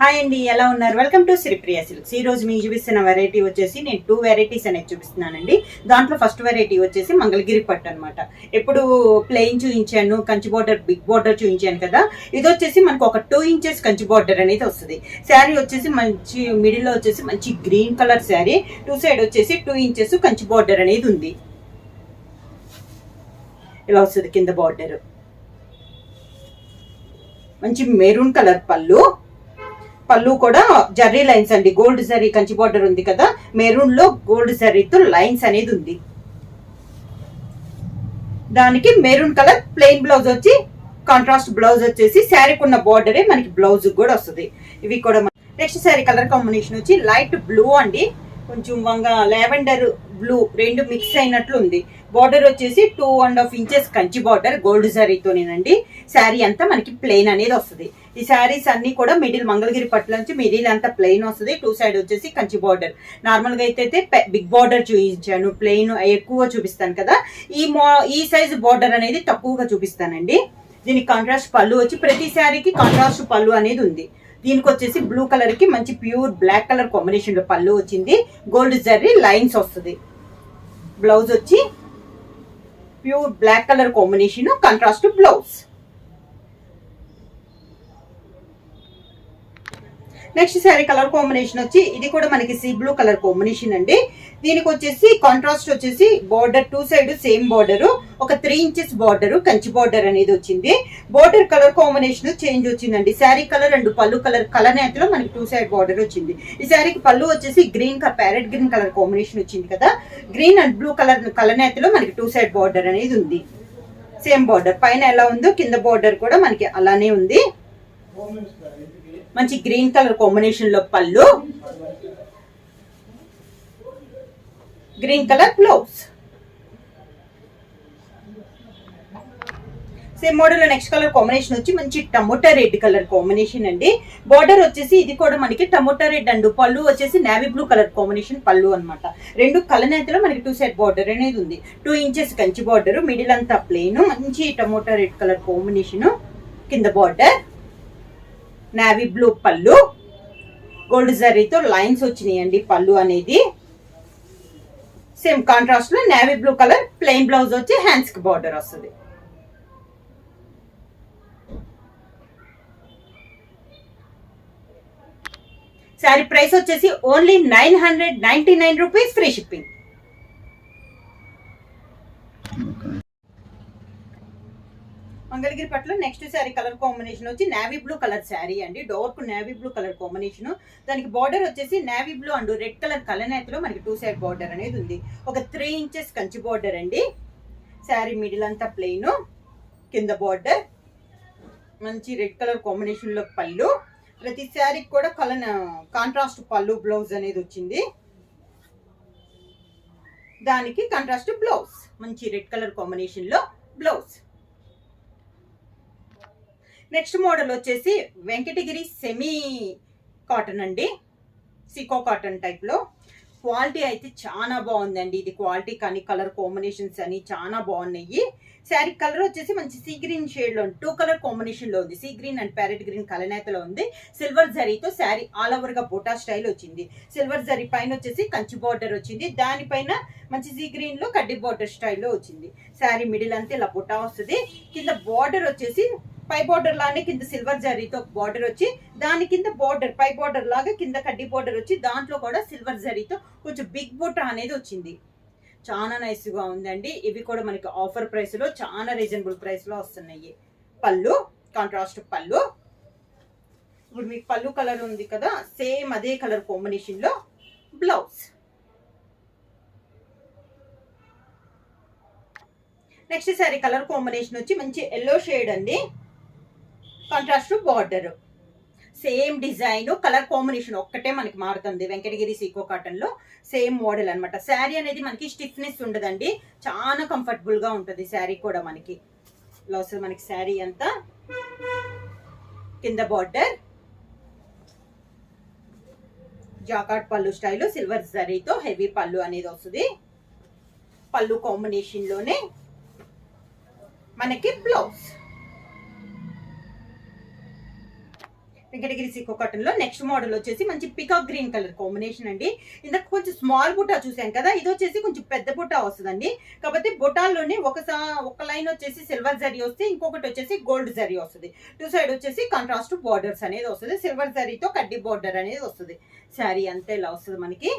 Hi అండి, ఎలా ఉన్నారు? Welcome to Sripriya silks. ఈ రోజు మీకు చూపిస్తున్న వెరైటీ వచ్చేసి నేను 2 వెరైటీస్ అనేది చూపిస్తున్నానండి. దాంట్లో ఫస్ట్ వెరైటీ వచ్చేసి మంగళగిరి పట్టు అనమాట. ఎప్పుడు ప్లెయిన్ చూపించాను, కంచి బార్డర్, బిగ్ బార్డర్ చూపించాను కదా. ఇది వచ్చేసి మనకు ఒక 2 ఇంచెస్ కంచి బార్డర్ అనేది వస్తుంది. శారీ వచ్చేసి మంచి మిడిల్లో వచ్చేసి మంచి గ్రీన్ కలర్ శారీ, 2 సైడ్ వచ్చేసి 2 ఇంచెస్ కంచి బార్డర్ అనేది ఉంది. ఇలా వస్తుంది కింద బార్డర్. మంచి మెరూన్ కలర్ పళ్ళు కూడా జర్రీ లైన్స్ అండి. గోల్డ్ జరీ కంచి బార్డర్ ఉంది కదా, మెరూన్ లో గోల్డ్ జరీతో లైన్స్ అనేది ఉంది. దానికి మెరూన్ కలర్ ప్లెయిన్ బ్లౌజ్ వచ్చి, కాంట్రాస్ట్ బ్లౌజ్ వచ్చేసి శారీకి ఉన్న బార్డరే మనకి బ్లౌజ్ కూడా వస్తుంది. ఇవి కూడా నెక్స్ట్ శారీ కలర్ కాంబినేషన్ వచ్చి లైట్ బ్లూ అండి, కొంచెం వంగ లావెండర్ బ్లూ రెండు మిక్స్ అయినట్లు ఉంది. బార్డర్ వచ్చేసి 2.5 ఇంచెస్ కంచి బార్డర్ గోల్డ్ జరీతోనేనండి. శారీ అంతా మనకి ప్లెయిన్ అనేది వస్తుంది. ఈ శారీస్ అన్ని కూడా మిడిల్ మంగళగిరి పట్ల నుంచి మిడిల్ అంతా ప్లెయిన్ వస్తుంది. 2 సైడ్ వచ్చేసి కంచి బార్డర్. నార్మల్ గా అయితే బిగ్ బార్డర్ చూపించాను, ప్లెయిన్ ఎక్కువ చూపిస్తాను కదా. ఈ సైజు బార్డర్ అనేది తక్కువగా చూపిస్తానండి. దీనికి కాంట్రాస్ట్ పళ్ళు వచ్చి, ప్రతి శారీకి కాంట్రాస్ట్ పళ్ళు అనేది ఉంది. దీనికి వచ్చేసి బ్లూ కలర్ కి మంచి ప్యూర్ బ్లాక్ కలర్ కాంబినేషన్ లో పళ్ళు వచ్చింది. గోల్డ్ జరీ లైన్స్ వస్తుంది. బ్లౌజ్ వచ్చి pure black colour combination, contrast blouse. Next sari colour combination వచ్చి, ఇది కూడా మనకి సీ బ్లూ కలర్ కాంబినేషన్ అండి. దీనికి వచ్చేసి కాంట్రాస్ట్ వచ్చేసి బార్డర్ 2 సైడ్ సేమ్ బార్డర్, ఒక 3 ఇంచెస్ బార్డర్ కంచి బార్డర్ అనేది వచ్చింది. బార్డర్ కలర్ కాంబినేషన్ చేంజ్ వచ్చిందండి. శారీ కలర్ అండ్ పళ్ళు కలర్ నేతలో మనకి 2 సైడ్ బార్డర్ వచ్చింది. ఈ శారీకి పళ్ళు వచ్చేసి green parrot green colour combination వచ్చింది కదా. గ్రీన్ అండ్ బ్లూ కలర్ నేతలో మనకి 2 సైడ్ బార్డర్ అనేది ఉంది. సేమ్ బార్డర్ పైన ఎలా ఉందో కింద బార్డర్ కూడా మనకి అలానే ఉంది. మంచి గ్రీన్ కలర్ కాంబినేషన్ లో పళ్ళు, green colour blouse. Same model లో నెక్స్ట్ కలర్ కాంబినేషన్ వచ్చి మంచి టమోటా రెడ్ కలర్ కాంబినేషన్ అండి. బార్డర్ వచ్చేసి ఇది కూడా మనకి టమోటా రెడ్ అండ్ పళ్ళు వచ్చేసి నేవీ బ్లూ కలర్ కాంబినేషన్ పళ్ళు అనమాట. రెండు కలనేతలో మనకి 2 సైడ్ బార్డర్ అనేది ఉంది. 2 ఇంచెస్ కంచి బార్డర్, మిడిల్ అంతా ప్లెయిన్, మంచి టమోటా రెడ్ కలర్ కాంబినేషన్. కింద బార్డర్ నేవీ బ్లూ పళ్ళు, గోల్డ్ జరీతో లైన్స్ వచ్చినాయండి పళ్ళు అనేది. సేమ్ కాంట్రాస్ట్ లో navy blue colour plain blouse వచ్చి హ్యాండ్స్ కి బార్డర్ వస్తుంది. శారీ ప్రైస్ వచ్చేసి only 999 rupees, free shipping. Mangalagiri పట్ల నెక్స్ట్ శారీ కలర్ కాంబినేషన్ వచ్చి నేవీ బ్లూ కలర్ శారీ అండి. Dark navy blue colour combination. దానికి బార్డర్ వచ్చేసి navy blue and red colour కలనేతలో మనకి 2 సైడ్ బార్డర్ అనేది ఉంది. ఒక 3 ఇంచెస్ కంచి బార్డర్ అండి. శారీ మిడిల్ అంతా ప్లెయిన్, కింద బార్డర్ మంచి రెడ్ కలర్ కాంబినేషన్ లో పళ్ళు. ప్రతి శారీకి కూడా కాంట్రాస్ట్ పళ్ళు బ్లౌజ్ అనేది వచ్చింది. దానికి కాంట్రాస్ట్ బ్లౌజ్, మంచి రెడ్ కలర్ కాంబినేషన్ లో బ్లౌజ్. నెక్స్ట్ మోడల్ వచ్చేసి వెంకటగిరి సెమీ కాటన్ అండి, సికో కాటన్ టైప్ లో. క్వాలిటీ అయితే చాలా బాగుందండి. ఇది క్వాలిటీ కానీ కలర్ కాంబినేషన్స్ అని చాలా బాగున్నాయి. శారీ కలర్ వచ్చేసి మంచి సీ గ్రీన్ షేడ్ లో 2 కలర్ కాంబినేషన్ లో ఉంది. Sea green and parrot green కలనేతలో ఉంది. సిల్వర్ జరీతో శారీ ఆల్ ఓవర్ గా బోటా స్టైల్ వచ్చింది. సిల్వర్ జరీ పైన వచ్చేసి కంచి బార్డర్ వచ్చింది. దానిపైన మంచి సీ గ్రీన్ లో కడ్డీ బార్డర్ స్టైల్లో వచ్చింది. శారీ మిడిల్ అంతా ఇలా బోటా వస్తుంది. కింద బార్డర్ వచ్చేసి పై బార్డర్ లానే కింద సిల్వర్ జరీతో బార్డర్ వచ్చి, దాని కింద బార్డర్ పై బార్డర్ లాగా కింద కడ్డీ బార్డర్ వచ్చి, దాంట్లో కూడా సిల్వర్ జరీతో కొంచెం బిగ్ బుట్ట అనేది వచ్చింది. చాలా నైస్ గా ఉందండి. ఇవి కూడా మనకి ఆఫర్ ప్రైస్ లో చాలా రీజనబుల్ ప్రైస్ లో వస్తున్నాయి. పళ్ళు కాంట్రాస్ట్ పళ్ళు. ఇప్పుడు మీకు పళ్ళు కలర్ ఉంది కదా, సేమ్ అదే కలర్ కాంబినేషన్ లో blouse. Next sari colour combination వచ్చి మంచి ఎల్లో షేడ్ అండి. Contrast border, same design, colour combination ఒక్కటే మనకి మారుతుంది. వెంకటగిరి సీకో కాటన్ లో సేమ్ మోడల్ అనమాట. శారీ అనేది మనకి స్టిఫ్నెస్ ఉండదండి, చాలా కంఫర్టబుల్ గా ఉంటుంది శారీ కూడా మనకి. ఇలా వస్తుంది మనకి శారీ అంతా. కింద బార్డర్ జాకాట్ పళ్ళు స్టైల్, సిల్వర్ జరీతో హెవీ పళ్ళు అనేది వస్తుంది. పళ్ళు కాంబినేషన్ లోనే మనకి బ్లౌజ్. వెంకటగిరి సీకో కాటన్ లో నెక్స్ట్ మోడల్ వచ్చేసి మంచి పికాక్ గ్రీన్ కలర్ కాంబినేషన్ అండి. ఇందాక కొంచెం స్మాల్ బుటా చూసాం కదా, ఇది వచ్చేసి కొంచెం పెద్ద బుటా వస్తుందండి. కాకపోతే బుటాల్లోనే ఒక లైన్ వచ్చేసి సిల్వర్ జరీ వస్తే, ఇంకొకటి వచ్చేసి గోల్డ్ జరీ వస్తుంది. టూ సైడ్ వచ్చేసి కాంట్రాస్ట్ బోర్డర్స్ అనేది వస్తుంది. సిల్వర్ జరీతో కడ్డీ బోర్డర్ అనేది వస్తుంది. శారీ అంతా ఇలా వస్తుంది మనకి.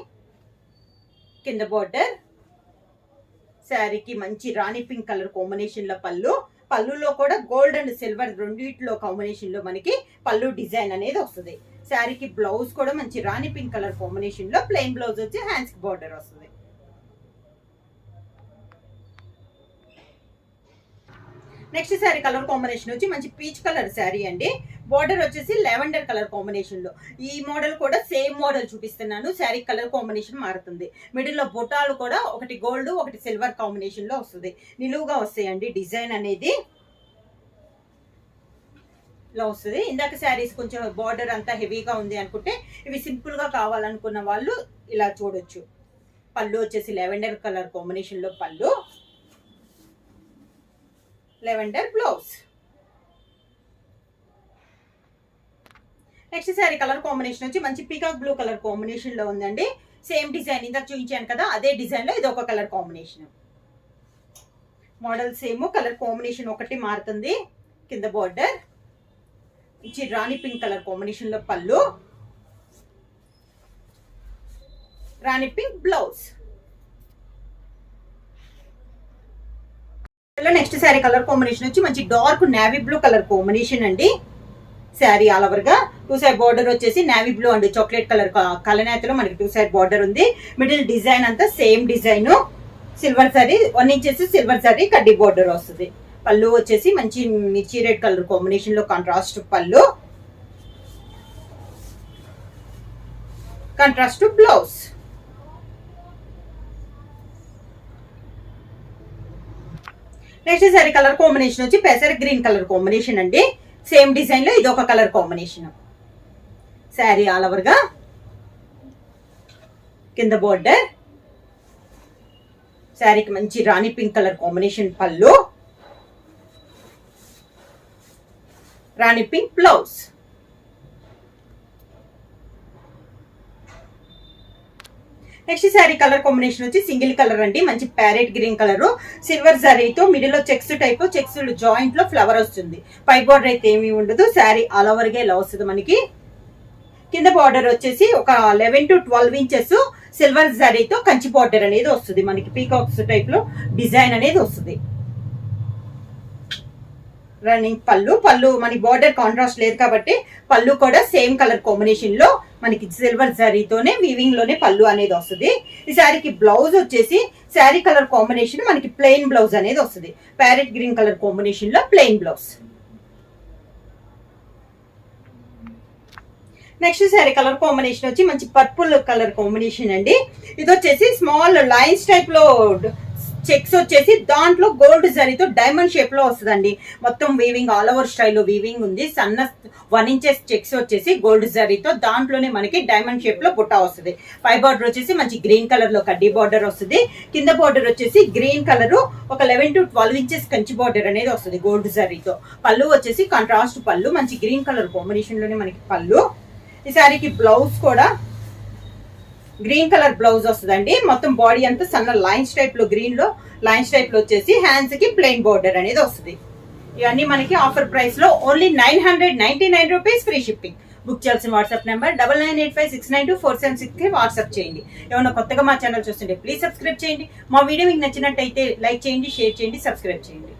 కింద బోర్డర్, శారీకి మంచి రాణి పింక్ కలర్ కాంబినేషన్ లో పళ్ళులో కూడా గోల్డ్ అండ్ సిల్వర్ రెండిట్లో కాంబినేషన్ లో మనకి పళ్ళు డిజైన్ అనేది వస్తుంది. శారీకి బ్లౌజ్ కూడా మంచి రాణి పింక్ కలర్ కాంబినేషన్ లో ప్లెయిన్ బ్లౌజ్ వచ్చి హ్యాండ్స్ కి బోర్డర్ వస్తుంది. నెక్స్ట్ శారీ కలర్ కాంబినేషన్ వచ్చి మంచి పీచ్ కలర్ శారీ అండి. బోర్డర్ వచ్చేసి లెవెండర్ కలర్ కాంబినేషన్ లో. ఈ మోడల్ కూడా సేమ్ మోడల్ చూపిస్తున్నాను. శారీ కలర్ కాంబినేషన్ మారుతుంది. మిడిల్ లో బొటాలు కూడా ఒకటి గోల్డ్ ఒకటి సిల్వర్ కాంబినేషన్ లో వస్తుంది. నిలువుగా వస్తాయండి. డిజైన్ అనేది ఇలా వస్తుంది. ఇందాక శారీస్ కొంచెం బోర్డర్ అంతా హెవీగా ఉంది అనుకుంటే, ఇవి సింపుల్ గా కావాలనుకున్న వాళ్ళు ఇలా చూడొచ్చు. పళ్ళు వచ్చేసి లెవెండర్ కలర్ కాంబినేషన్ లో పళ్ళు, lavender blouse. Next sari colour combination వచ్చి మంచి పీకాక్ బ్లూ కలర్ కాంబినేషన్ లో ఉందండి. సేమ్ డిజైన్ ఇందాక చూపించాను కదా, అదే డిజైన్ లో ఇది ఒక colour combination. Model same, colour combination ఒకటి మారుతుంది. కింద బోర్డర్ ఇచ్చి రాణి పింక్ కలర్ కాంబినేషన్ లో పళ్ళు, రాణి pink blouse. Next sari colour combination వచ్చి మంచి dark navy blue colour combination అండి. శారీ ఆల్ ఓవర్ గా టూ సైడ్ బార్డర్ వచ్చేసి navy blue and chocolate colour కలనేతలో మనకి టూ సైడ్ బార్డర్ ఉంది. మిడిల్ డిజైన్ అంతా same design. Silver sari 1 inches silver sari కడ్డీ బార్డర్ వస్తుంది. పళ్ళు వచ్చేసి మంచి మిర్చి రెడ్ కలర్ కాంబినేషన్ లో కాంట్రాస్ట్ పళ్ళు, contrast blouse. Next sari colour combination వచ్చి పెసర్ గ్రీన్ కలర్ కాంబినేషన్ అండి. సేమ్ డిజైన్ లో ఇది ఒక colour combination. Sari all over గా కింద బోర్డర్, శారీకి మంచి రాణి పింక్ కలర్ కాంబినేషన్ పళ్ళు, రాణి pink blouse. Next sari colour combination వచ్చి సింగిల్ కలర్ అండి. మంచి ప్యారెట్ గ్రీన్ కలర్, సిల్వర్ జరీతో మిడిల్ లో చెక్స్ టైప్, చెక్స్ జాయింట్ లో ఫ్లవర్ వస్తుంది. పై బార్డర్ అయితే ఏమీ ఉండదు. శారీ ఆల్ ఓవర్ గా ఇలా వస్తుంది మనకి. కింద బార్డర్ వచ్చేసి ఒక 11 to 12 ఇంచెస్ సిల్వర్ జరీతో కంచి బార్డర్ అనేది వస్తుంది మనకి. పీకాక్స్ టైప్ లో డిజైన్ అనేది వస్తుంది. రన్నింగ్ పళ్ళు మనకి బార్డర్ కాంట్రాస్ట్ లేదు కాబట్టి పళ్ళు కూడా సేమ్ కలర్ కాంబినేషన్ లో మనకి సిల్వర్ జరీతోనే వీవింగ్ లోనే పళ్ళు అనేది వస్తుంది. ఈ శారీకి బ్లౌజ్ వచ్చేసి శారీ కలర్ కాంబినేషన్ మనకి ప్లెయిన్ బ్లౌజ్ అనేది వస్తుంది. ప్యారెట్ గ్రీన్ కలర్ కాంబినేషన్ లో plain blouse. Next sari colour combination వచ్చి మంచి పర్పుల్ కలర్ కాంబినేషన్ అండి. ఇది వచ్చేసి స్మాల్ లైన్స్ టైప్ లో చెక్స్ వచ్చేసి దాంట్లో గోల్డ్ జరీతో డైమండ్ షేప్ లో వస్తుందండి. మొత్తం వీవింగ్ ఆల్ ఓవర్ స్టైల్లో వీవింగ్ ఉంది. సన్న 1 ఇంచెస్ చెక్స్ వచ్చేసి గోల్డ్ జరీతో దాంట్లోనే మనకి డైమండ్ షేప్ లో బుట్ట వస్తుంది. పై బార్డర్ వచ్చేసి మంచి గ్రీన్ కలర్ లో కడ్డీ బార్డర్ వస్తుంది. కింద బార్డర్ వచ్చేసి గ్రీన్ కలర్ ఒక 11 to 12 ఇంచెస్ కంచి బార్డర్ అనేది వస్తుంది గోల్డ్ జరీతో. పళ్ళు వచ్చేసి కాంట్రాస్ట్ పళ్ళు, మంచి గ్రీన్ కలర్ కాంబినేషన్ లోనే మనకి పళ్ళు. ఈ శారీకి బ్లౌజ్ కూడా గ్రీన్ కలర్ బ్లౌజ్ వస్తుందండి. మొత్తం బాడీ అంతా సన్న లైన్స్ టైప్ లో గ్రీన్ లో లైన్స్ టైప్ లో వచ్చేసి హ్యాండ్స్ కి ప్లెయిన్ బార్డర్ అనేది వస్తుంది. ఇవన్నీ మనకి ఆఫర్ ప్రైస్ లో only 999 rupees free shipping. Book చేయాల్సిన వాట్సాప్ నెంబర్ 9985692476 వాట్సాప్ చేయండి. ఏమైనా కొత్తగా మా ఛానల్ చూస్తుంటే ప్లీజ్ సబ్స్క్రైబ్ చేయండి. మా వీడియో మీకు నచ్చినట్టయితే లైక్ చేయండి, షేర్ చేయండి, సబ్స్క్రైబ్ చేయండి.